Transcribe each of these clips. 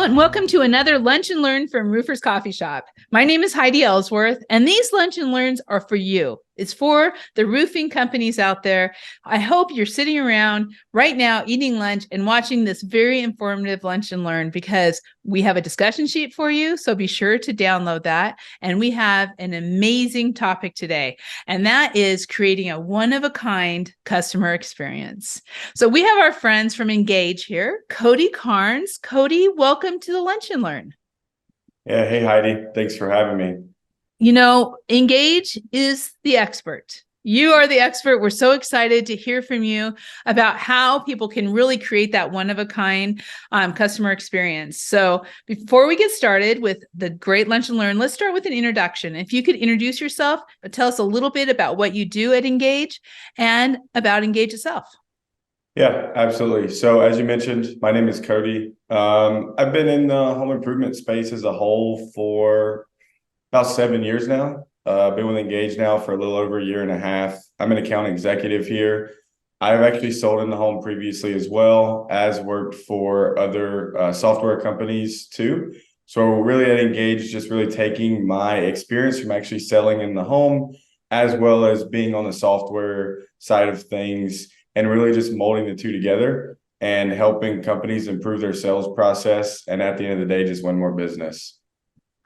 and welcome to another Lunch and Learn from Roofers Coffee Shop. My name is Heidi Ellsworth, and these Lunch and Learns are for you. It's for the roofing companies out there. I hope you're sitting around right now eating lunch and watching this very informative Lunch and Learn, because we have a discussion sheet for you, so be sure to download that. And we have an amazing topic today, and that is creating a one-of-a-kind customer experience. So we have our friends from Ingage here, Cody Carnes. Cody, welcome to the Lunch and Learn. Yeah, hey Heidi, thanks for having me. You know, Ingage is the expert. You are the expert. We're so excited to hear from you about how people can really create that one-of-a-kind customer experience. So before we get started with the great Lunch and Learn, let's start with an introduction. If you could introduce yourself, tell us a little bit about what you do at Ingage and about Ingage itself. Yeah, absolutely. So as you mentioned, my name is Cody. I've been in the home improvement space as a whole for about 7 years now. I've been with Ingage now for a little over a year and a half. I'm an account executive here. I've actually sold in the home previously as well as worked for other software companies too. So really at Ingage, just really taking my experience from actually selling in the home as well as being on the software side of things, and really just molding the two together and helping companies improve their sales process. And at the end of the day, just win more business.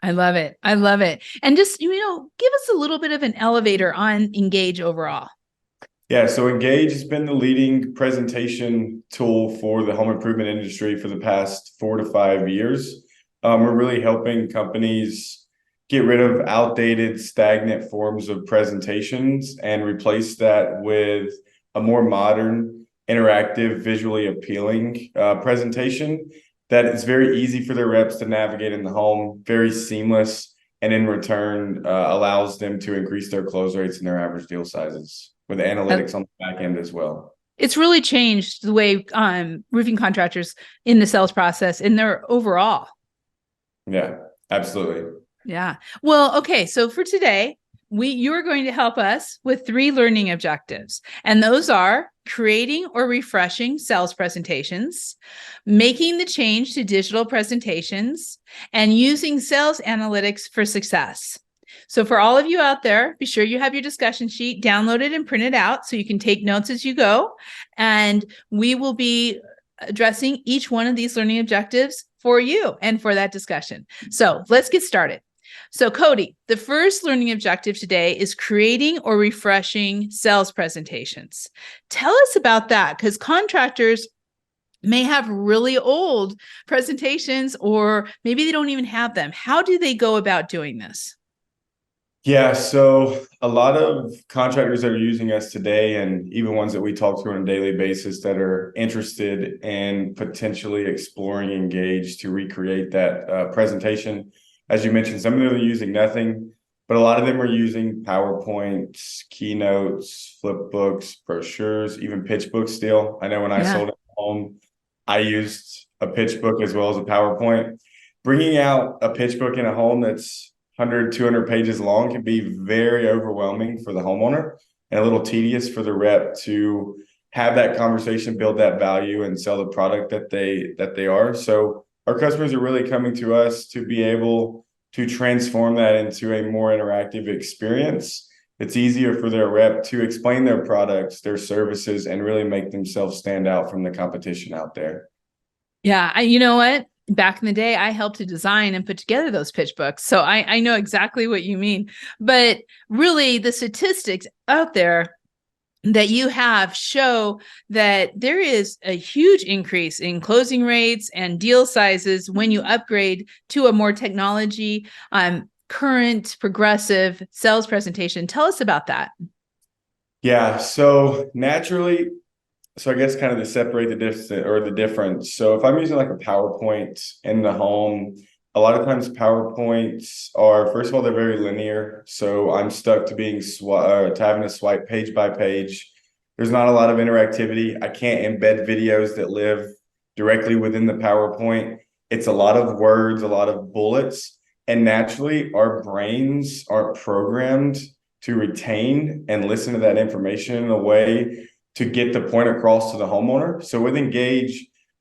I love it. I love it. And just, give us a little bit of an elevator on Ingage overall. Yeah, so Ingage has been the leading presentation tool for the home improvement industry for the past 4 to 5 years. We're really helping companies get rid of outdated, stagnant forms of presentations and replace that with a more modern, interactive, visually appealing presentation that is very easy for their reps to navigate in the home, very seamless, and in return allows them to increase their close rates and their average deal sizes with analytics on the back end as well. It's really changed the way roofing contractors in the sales process and their overall. Yeah, absolutely. Yeah. Well, okay. So for today, you're going to help us with 3 learning objectives. And those are creating or refreshing sales presentations, making the change to digital presentations, and using sales analytics for success. So for all of you out there, be sure you have your discussion sheet, download it and print it out so you can take notes as you go. And we will be addressing each one of these learning objectives for you and for that discussion. So let's get started. So Cody, the first learning objective today is creating or refreshing sales presentations. Tell us about that, because contractors may have really old presentations, or maybe they don't even have them. How do they go about doing this? Yeah, so a lot of contractors that are using us today, and even ones that we talk to on a daily basis that are interested in potentially exploring Ingage to recreate that presentation. As you mentioned, some of them are using nothing, but a lot of them are using PowerPoints, keynotes, flip books, brochures, even pitch books still. I know when I sold at home, I used a pitch book as well as a PowerPoint. Bringing out a pitch book in a home that's 100, 200 pages long can be very overwhelming for the homeowner and a little tedious for the rep to have that conversation, build that value, and sell the product that they are. So our customers are really coming to us to be able to transform that into a more interactive experience. It's easier for their rep to explain their products, their services, and really make themselves stand out from the competition out there. Yeah, you know what? Back in the day, I helped to design and put together those pitch books. So I know exactly what you mean. But really, the statistics out there that you have show that there is a huge increase in closing rates and deal sizes when you upgrade to a more technology, current, progressive sales presentation. Tell us about that. Yeah, so naturally, I guess kind of to separate the difference. So if I'm using like a PowerPoint in the home, a lot of times PowerPoints are, first of all, they're very linear. So I'm stuck to being to having to swipe page by page. There's not a lot of interactivity. I can't embed videos that live directly within the PowerPoint. It's a lot of words, a lot of bullets. And naturally, our brains aren't programmed to retain and listen to that information in a way to get the point across to the homeowner. So with Ingage,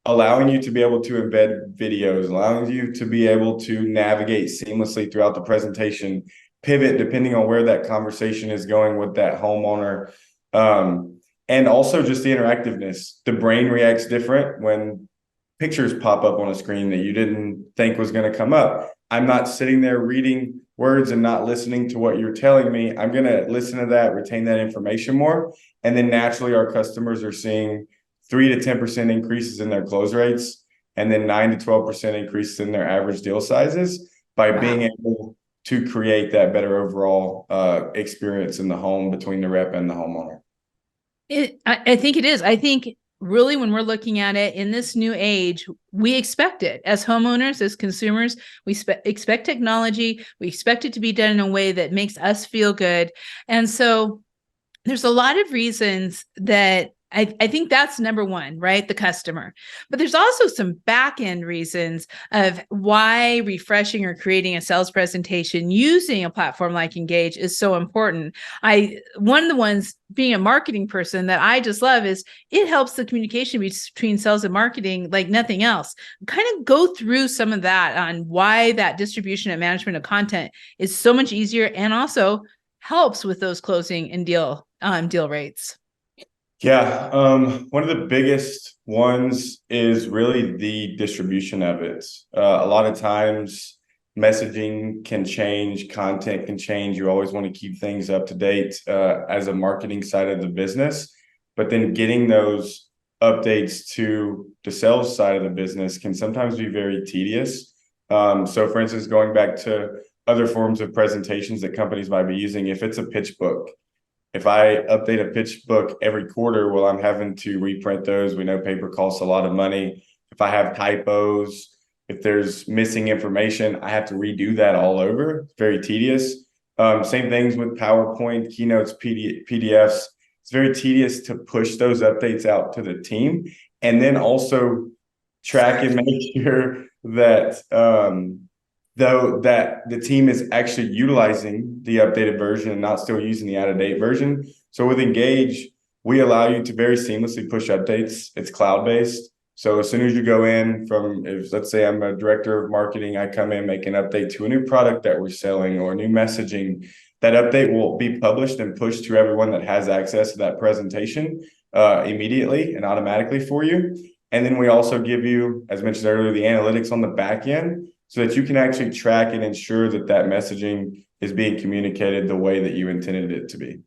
allowing you to be able to embed videos, allowing you to be able to navigate seamlessly throughout the presentation, pivot depending on where that conversation is going with that homeowner. And also just the interactiveness. The brain reacts different when pictures pop up on a screen that you didn't think was going to come up. I'm not sitting there reading words and not listening to what you're telling me. I'm going to listen to that, retain that information more. And then naturally, our customers are seeing 3 to 10% increases in their close rates, and then 9 to 12% increases in their average deal sizes by being able to create that better overall experience in the home between the rep and the homeowner. I think it is. I think really when we're looking at it in this new age, we expect it as homeowners, as consumers, we expect technology. We expect it to be done in a way that makes us feel good. And so there's a lot of reasons that I think that's number one, right? The customer. But there's also some back end reasons of why refreshing or creating a sales presentation using a platform like Ingage is so important. One of the ones, being a marketing person, that I just love is it helps the communication between sales and marketing like nothing else. Kind of go through some of that on why that distribution and management of content is so much easier and also helps with those closing and deal rates. Yeah, one of the biggest ones is really the distribution of it. A lot of times messaging can change, content can change. You always want to keep things up to date as a marketing side of the business, but then getting those updates to the sales side of the business can sometimes be very tedious. So for instance, going back to other forms of presentations that companies might be using, if it's a pitch book, if I update a pitch book every quarter, well, I'm having to reprint those. We know paper costs a lot of money. If I have typos, if there's missing information, I have to redo that all over. It's very tedious. Same things with PowerPoint, keynotes, PDFs. It's very tedious to push those updates out to the team and then also track and make sure that though that the team is actually utilizing the updated version and not still using the out-of-date version. So with Ingage, we allow you to very seamlessly push updates. It's cloud-based. So as soon as you go in if let's say I'm a director of marketing, I come in, make an update to a new product that we're selling or new messaging, that update will be published and pushed to everyone that has access to that presentation immediately and automatically for you. And then we also give you, as mentioned earlier, the analytics on the back end, so that you can actually track and ensure that that messaging is being communicated the way that you intended it to be.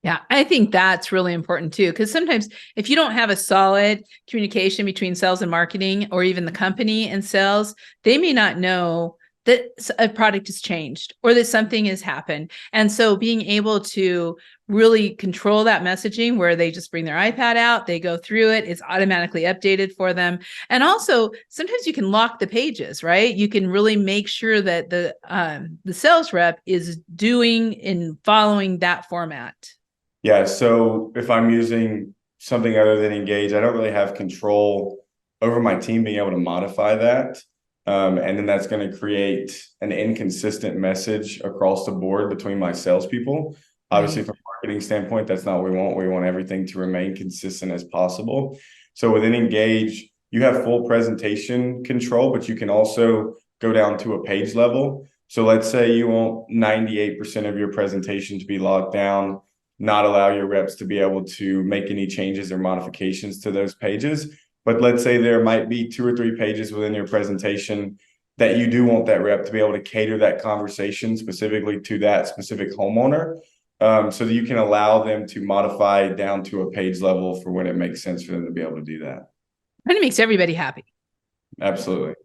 Yeah, I think that's really important too, because sometimes if you don't have a solid communication between sales and marketing, or even the company and sales, they may not know that a product has changed or that something has happened. And so being able to really control that messaging where they just bring their iPad out, they go through it, it's automatically updated for them. And also sometimes you can lock the pages, right? You can really make sure that the sales rep is doing and following that format. Yeah, so if I'm using something other than Engage, I don't really have control over my team being able to modify that. And then that's going to create an inconsistent message across the board between my salespeople. Obviously, from a marketing standpoint, that's not what we want. We want everything to remain consistent as possible. So within Engage, you have full presentation control, but you can also go down to a page level. So let's say you want 98% of your presentation to be locked down, not allow your reps to be able to make any changes or modifications to those pages. But let's say there might be 2 or 3 pages within your presentation that you do want that rep to be able to cater that conversation specifically to that specific homeowner, so that you can allow them to modify down to a page level for when it makes sense for them to be able to do that. And it makes everybody happy. Absolutely.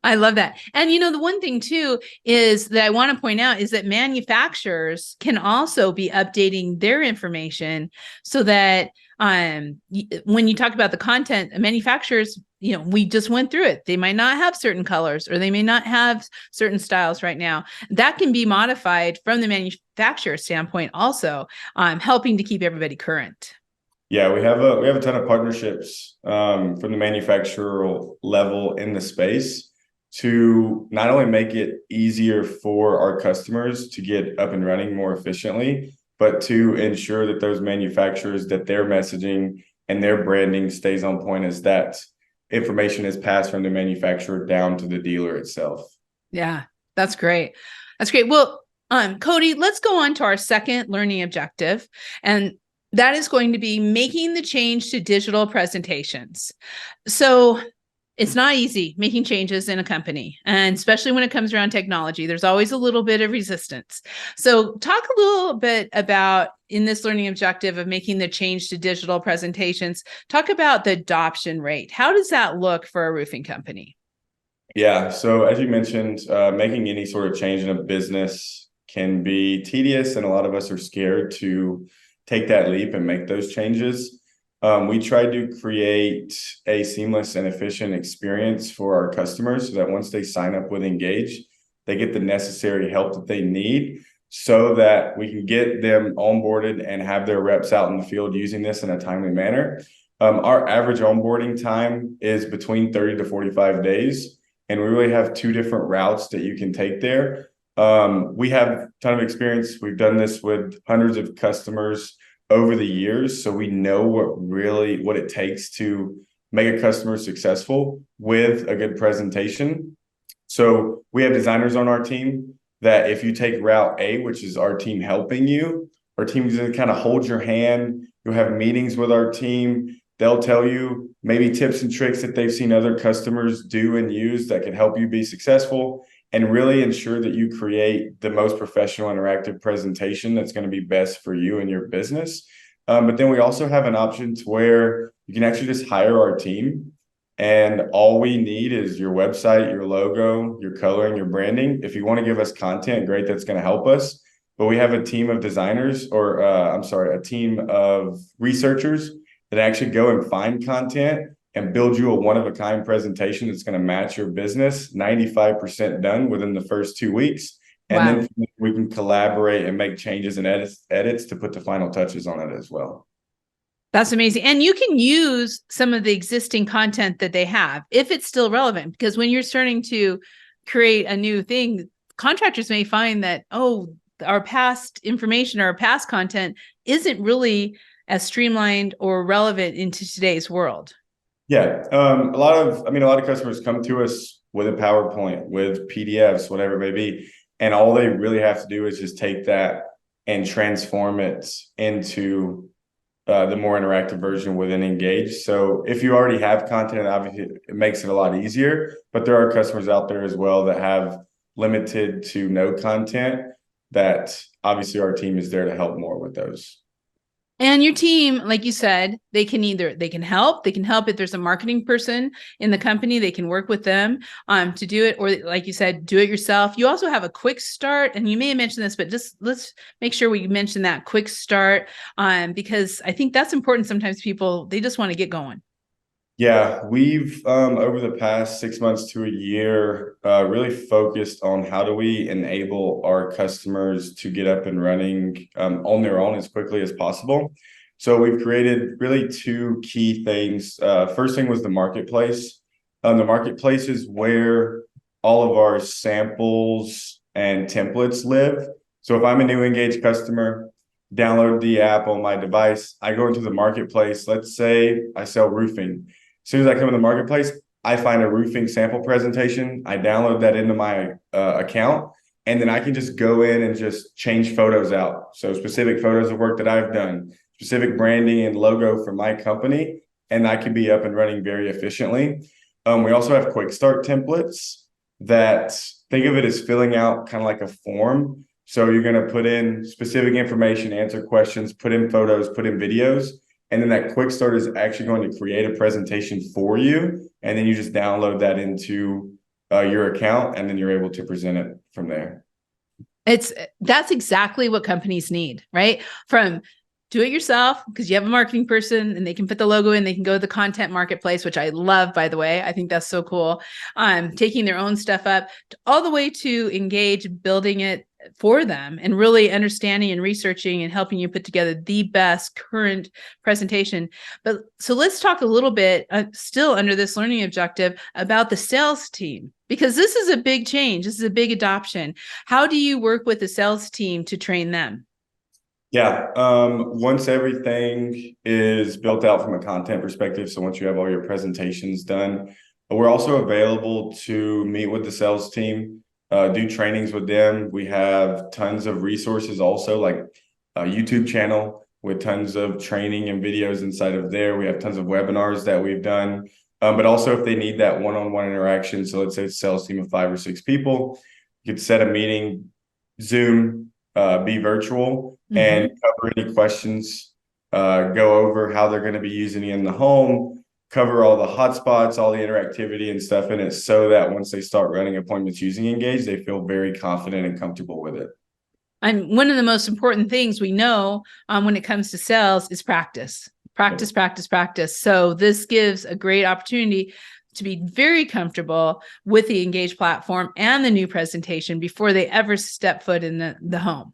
I love that. And the one thing too is that I want to point out is that manufacturers can also be updating their information so that when you talk about the content, manufacturers, we just went through it. They might not have certain colors or they may not have certain styles right now. That can be modified from the manufacturer standpoint also, helping to keep everybody current. Yeah, we have a ton of partnerships from the manufacturer level in the space to not only make it easier for our customers to get up and running more efficiently, but to ensure that those manufacturers, that their messaging and their branding stays on point as that information is passed from the manufacturer down to the dealer itself. Yeah, that's great. That's great. Well, Cody, let's go on to our second learning objective. And that is going to be making the change to digital presentations. So it's not easy making changes in a company, and especially when it comes around technology, there's always a little bit of resistance. So talk a little bit about, in this learning objective of making the change to digital presentations, talk about the adoption rate. How does that look for a roofing company? Yeah, so as you mentioned, making any sort of change in a business can be tedious, and a lot of us are scared to take that leap and make those changes. We try to create a seamless and efficient experience for our customers so that once they sign up with Ingage, they get the necessary help that they need so that we can get them onboarded and have their reps out in the field using this in a timely manner. Our average onboarding time is between 30 to 45 days, and we really have two different routes that you can take there. We have a ton of experience. We've done this with hundreds of customers over the years, so we know what it takes to make a customer successful with a good presentation. So we have designers on our team that if you take route A, which is our team helping you, our team is going to kind of hold your hand. You'll have meetings with our team. They'll tell you maybe tips and tricks that they've seen other customers do and use that can help you be successful, and really ensure that you create the most professional interactive presentation that's going to be best for you and your business. But then we also have an option to where you can actually just hire our team, and all we need is your website, your logo, your coloring, your branding. If you want to give us content, great, that's going to help us. But we have a team of designers, or a team of researchers that actually go and find content and build you a one-of-a-kind presentation that's going to match your business, 95% done within the first 2 weeks. And Wow. then we can collaborate and make changes and edits to put the final touches on it as well. That's amazing. And you can use some of the existing content that they have if it's still relevant, because when you're starting to create a new thing, contractors may find that, oh, our past information or our past content isn't really as streamlined or relevant into today's world. Yeah. A lot of customers come to us with a PowerPoint, with PDFs, whatever it may be. And all they really have to do is just take that and transform it into the more interactive version within Ingage. So if you already have content, obviously it makes it a lot easier, but there are customers out there as well that have limited to no content that obviously our team is there to help more with those. And your team, like you said, they can help if there's a marketing person in the company, they can work with them to do it, or like you said, do it yourself. You also have a quick start, and you may have mentioned this, but just let's make sure we mention that quick start because I think that's important. Sometimes people, they just want to get going. Yeah, we've over the past 6 months to a year really focused on how do we enable our customers to get up and running on their own as quickly as possible. So we've created really two key things. First thing was the marketplace. The marketplace is where all of our samples and templates live. So if I'm a new Ingage customer, download the app on my device, I go into the marketplace. Let's say I sell roofing. As soon as I come in the marketplace, I find a roofing sample presentation. I download that into my account, and then I can just go in and just change photos out. So specific photos of work that I've done, specific branding and logo for my company, and I can be up and running very efficiently. We also have quick start templates that, think of it as filling out kind of like a form. So you're going to put in specific information, answer questions, put in photos, put in videos. And then that quick start is actually going to create a presentation for you. And then you just download that into your account, and then you're able to present it from there. That's exactly what companies need, right? From do it yourself, because you have a marketing person and they can put the logo in, they can go to the content marketplace, which I love, by the way. I think that's so cool. Taking their own stuff up all the way to Ingage, building it for them and really understanding and researching and helping you put together the best current presentation. But so let's talk a little bit, still under this learning objective, about the sales team, because this is a big change. This is a big adoption. How do you work with the sales team to train them? Yeah. Once everything is built out from a content perspective, so once you have all your presentations done, we're also available to meet with the sales team, do trainings with them. We have tons of resources also, like a YouTube channel with tons of training and videos inside of there. We have tons of webinars that we've done. But also if they need that one-on-one interaction, so let's say it's a sales team of 5 or 6 people, you could set a meeting, Zoom, be virtual, and cover any questions, go over how they're going to be using it in the home, cover all the hotspots, all the interactivity and stuff in it, so that once they start running appointments using Engage, they feel very confident and comfortable with it. And one of the most important things we know when it comes to sales is practice, practice, practice, practice. So this gives a great opportunity to be very comfortable with the Engage platform and the new presentation before they ever step foot in the home.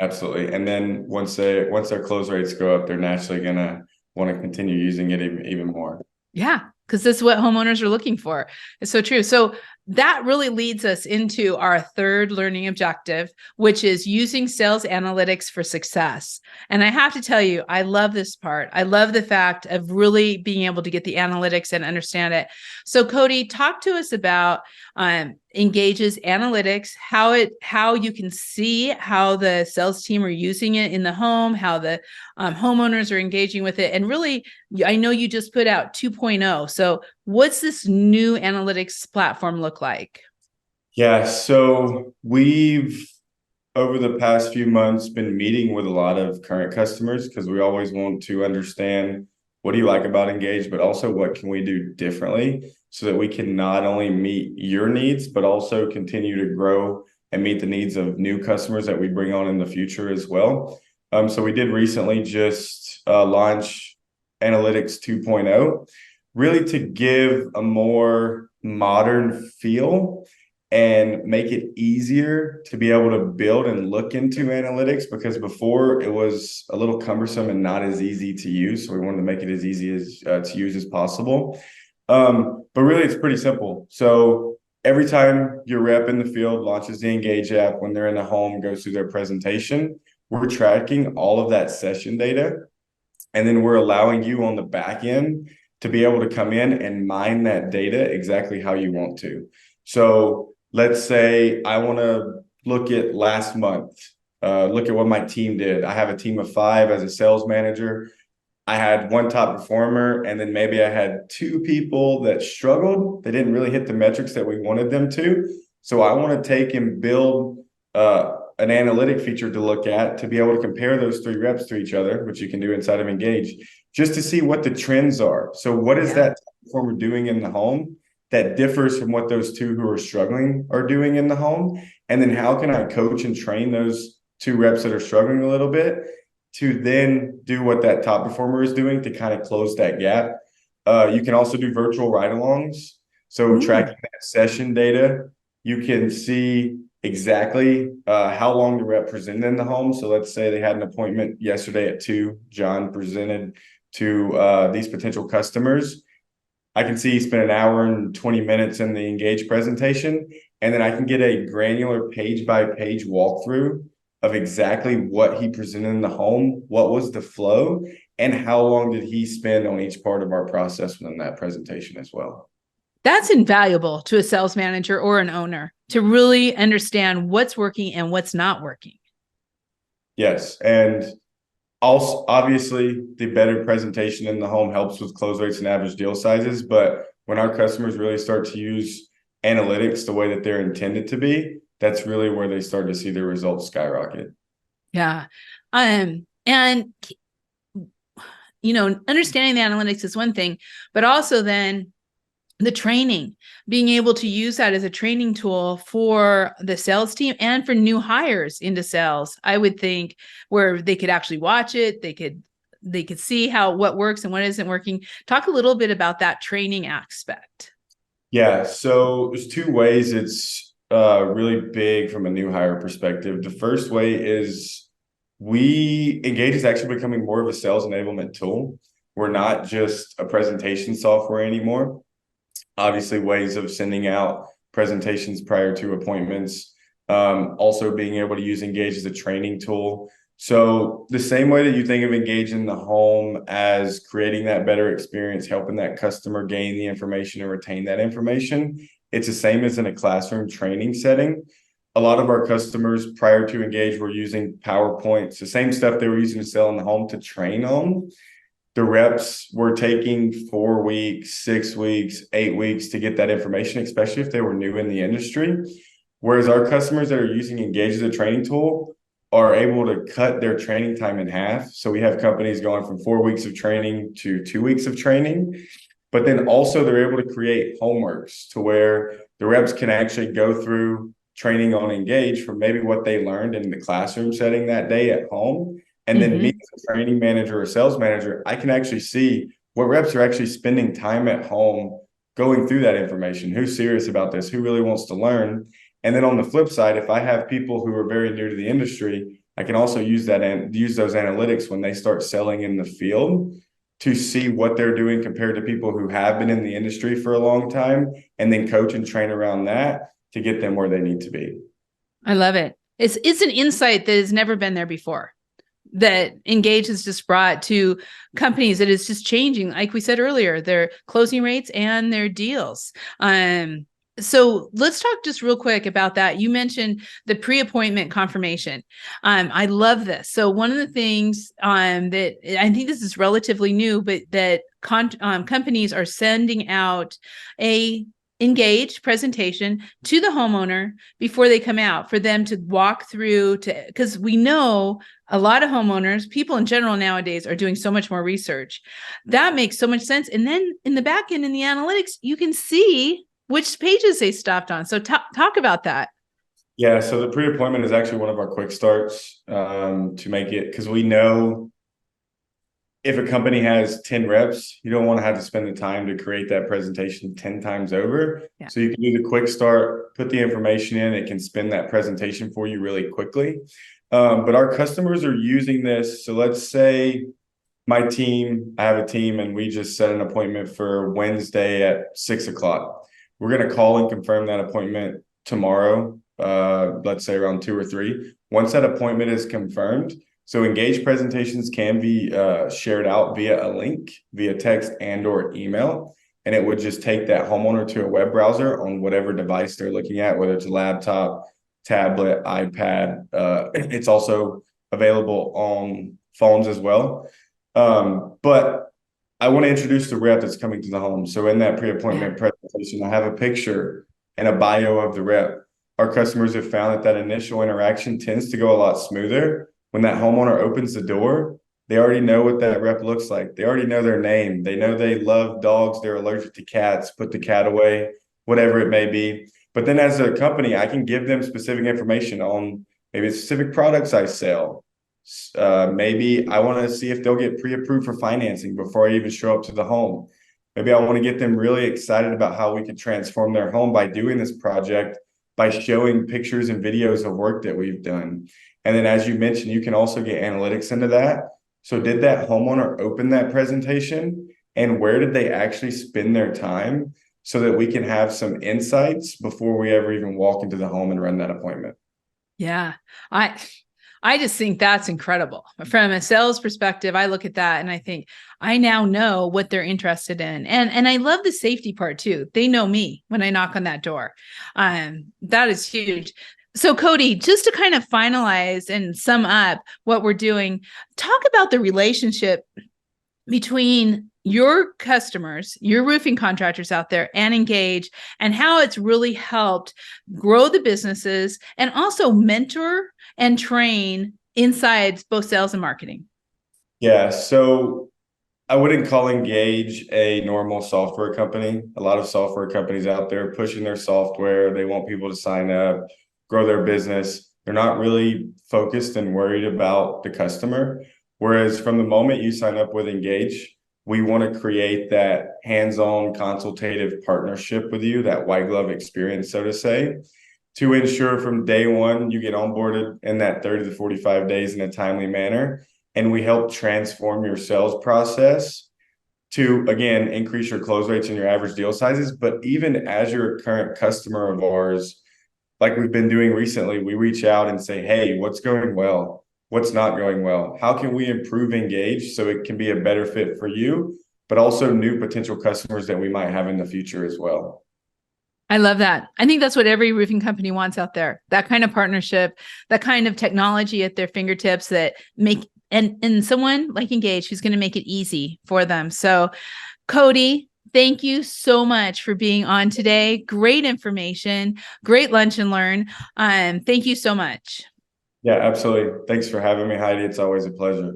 Absolutely. And then once their close rates go up, they're naturally going to want to continue using it even more. Yeah, because this is what homeowners are looking for. It's so true. So that really leads us into our third learning objective, which is using sales analytics for success. And I have to tell you, I love this part. I love the fact of really being able to get the analytics and understand it. So Cody, talk to us about Engage's analytics, how you can see how the sales team are using it in the home, how the homeowners are engaging with it. And really, I know you just put out 2.0. So what's this new analytics platform look like? Yeah, so we've over the past few months been meeting with a lot of current customers because we always want to understand what do you like about Engage, but also what can we do differently so that we can not only meet your needs, but also continue to grow and meet the needs of new customers that we bring on in the future as well. So we did recently just launch Analytics 2.0, really to give a more modern feel and make it easier to be able to build and look into analytics, because before it was a little cumbersome and not as easy to use. So we wanted to make it as easy as to use as possible. But really, it's pretty simple. So every time your rep in the field launches the Engage app, when they're in the home, goes through their presentation, we're tracking all of that session data. And then we're allowing you on the back end to be able to come in and mine that data exactly how you want to. So let's say I want to look at last month, look at what my team did. I have a team of 5 as a sales manager. I had one top performer, and then maybe I had 2 people that struggled. They didn't really hit the metrics that we wanted them to. So I want to take and build an analytic feature to look at to be able to compare those 3 reps to each other, which you can do inside of Engage, just to see what the trends are. So what is that performer doing in the home that differs from what those 2 who are struggling are doing in the home? And then how can I coach and train those 2 reps that are struggling a little bit to then do what that top performer is doing to kind of close that gap? You can also do virtual ride-alongs. So tracking that session data, you can see exactly how long the rep presented in the home. So let's say they had an appointment yesterday at 2. John presented to these potential customers. I can see he spent 1 hour and 20 minutes in the Engage presentation, and then I can get a granular page-by-page walkthrough of exactly what he presented in the home, what was the flow, and how long did he spend on each part of our process within that presentation as well. That's invaluable to a sales manager or an owner to really understand what's working and what's not working. Yes. And also, obviously, the better presentation in the home helps with close rates and average deal sizes. But when our customers really start to use analytics the way that they're intended to be, that's really where they start to see their results skyrocket. Yeah. And understanding the analytics is one thing, but also then the training, being able to use that as a training tool for the sales team and for new hires into sales, I would think, where they could actually watch it, they could see what works and what isn't working. Talk a little bit about that training aspect. Yeah, so there's 2 ways it's really big from a new hire perspective. The first way is Engage is actually becoming more of a sales enablement tool. We're not just a presentation software anymore. Obviously, ways of sending out presentations prior to appointments. Also being able to use Engage as a training tool. So the same way that you think of engaging the home as creating that better experience, helping that customer gain the information and retain that information, it's the same as in a classroom training setting. A lot of our customers prior to Engage were using PowerPoints, the same stuff they were using to sell in the home to train on. The reps were taking 4 weeks, 6 weeks, 8 weeks to get that information, especially if they were new in the industry. Whereas our customers that are using Engage as a training tool are able to cut their training time in half. So we have companies going from 4 weeks of training to 2 weeks of training. But then also they're able to create homeworks to where the reps can actually go through training on Engage from maybe what they learned in the classroom setting that day at home. And then me as a training manager or sales manager, I can actually see what reps are actually spending time at home going through that information. Who's serious about this? Who really wants to learn? And then on the flip side, if I have people who are very new to the industry, I can also use that and use those analytics when they start selling in the field to see what they're doing compared to people who have been in the industry for a long time, and then coach and train around that to get them where they need to be. I love it. It's an insight that has never been there before, that Engage has just brought to companies, that is just changing, like we said earlier, their closing rates and their deals. So let's talk just real quick about that. You mentioned the pre-appointment confirmation. I love this. So one of the things that I think this is relatively new, but that companies are sending out a Engage presentation to the homeowner before they come out for them to walk through, to, because we know a lot of homeowners, people in general nowadays, are doing so much more research. That makes so much sense. And then in the back end, in the analytics, you can see which pages they stopped on. So talk about that. Yeah, so the pre-appointment is actually one of our quick starts to make it, because we know if a company has 10 reps, you don't want to have to spend the time to create that presentation 10 times over. Yeah. So you can do the quick start, put the information in, it can spin that presentation for you really quickly. But our customers are using this. So let's say I have a team and we just set an appointment for Wednesday at 6:00. We're going to call and confirm that appointment tomorrow, let's say around 2 or 3. Once that appointment is confirmed, so Engage presentations can be shared out via a link, via text and or email. And it would just take that homeowner to a web browser on whatever device they're looking at, whether it's a laptop, tablet, iPad. It's also available on phones as well. But I want to introduce the rep that's coming to the home. So in that pre-appointment presentation, I have a picture and a bio of the rep. Our customers have found that initial interaction tends to go a lot smoother. When that homeowner opens the door, they already know what that rep looks like. They already know their name. They know they love dogs. They're allergic to cats. Put the cat away, whatever it may be. But then as a company, I can give them specific information on maybe specific products I sell. Maybe I want to see if they'll get pre-approved for financing before I even show up to the home. Maybe I want to get them really excited about how we can transform their home by doing this project, by showing pictures and videos of work that we've done. And then, as you mentioned, you can also get analytics into that. So did that homeowner open that presentation, and where did they actually spend their time, so that we can have some insights before we ever even walk into the home and run that appointment? Yeah, I just think that's incredible. From a sales perspective, I look at that and I think, I now know what they're interested in. And I love the safety part too. They know me when I knock on that door. That is huge. So Cody, just to kind of finalize and sum up what we're doing, talk about the relationship between your customers, your roofing contractors out there, and Engage, and how it's really helped grow the businesses and also mentor and train inside both sales and marketing. Yeah, so I wouldn't call Engage a normal software company. A lot of software companies out there pushing their software, they want people to sign up, grow their business. They're not really focused and worried about the customer. Whereas from the moment you sign up with Engage, we want to create that hands-on consultative partnership with you, that white glove experience, so to say, to ensure from day one you get onboarded in that 30 to 45 days in a timely manner. And we help transform your sales process to, again, increase your close rates and your average deal sizes. But even as you're a current customer of ours, like we've been doing recently, we reach out and say, hey, what's going well? what's not going well? How can we improve Engage so it can be a better fit for you, but also new potential customers that we might have in the future as well? I love that. I think that's what every roofing company wants out there. That kind of partnership, that kind of technology at their fingertips that make, and someone like Ingage who's going to make it easy for them. So Cody, thank you so much for being on today. Great information, great lunch and learn. Thank you so much. Yeah, absolutely. Thanks for having me, Heidi. It's always a pleasure.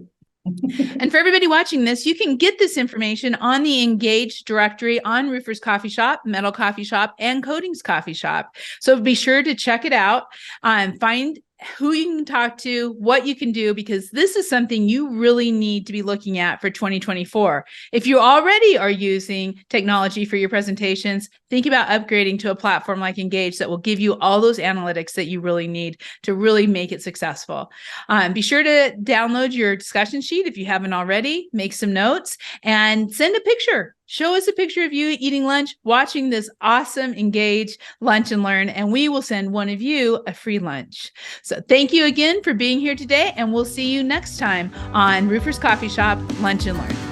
And for everybody watching this, you can get this information on the Ingage directory on Roofers Coffee Shop, Metal Coffee Shop, and Coatings Coffee Shop. So be sure to check it out. Find who you can talk to, what you can do, because this is something you really need to be looking at for 2024. If you already are using technology for your presentations, think about upgrading to a platform like Ingage that will give you all those analytics that you really need to really make it successful. Be sure to download your discussion sheet if you haven't already, make some notes, and send a picture. Show us a picture of you eating lunch, watching this awesome Ingage Lunch and Learn, and we will send one of you a free lunch. So thank you again for being here today, and we'll see you next time on Roofers Coffee Shop Lunch and Learn.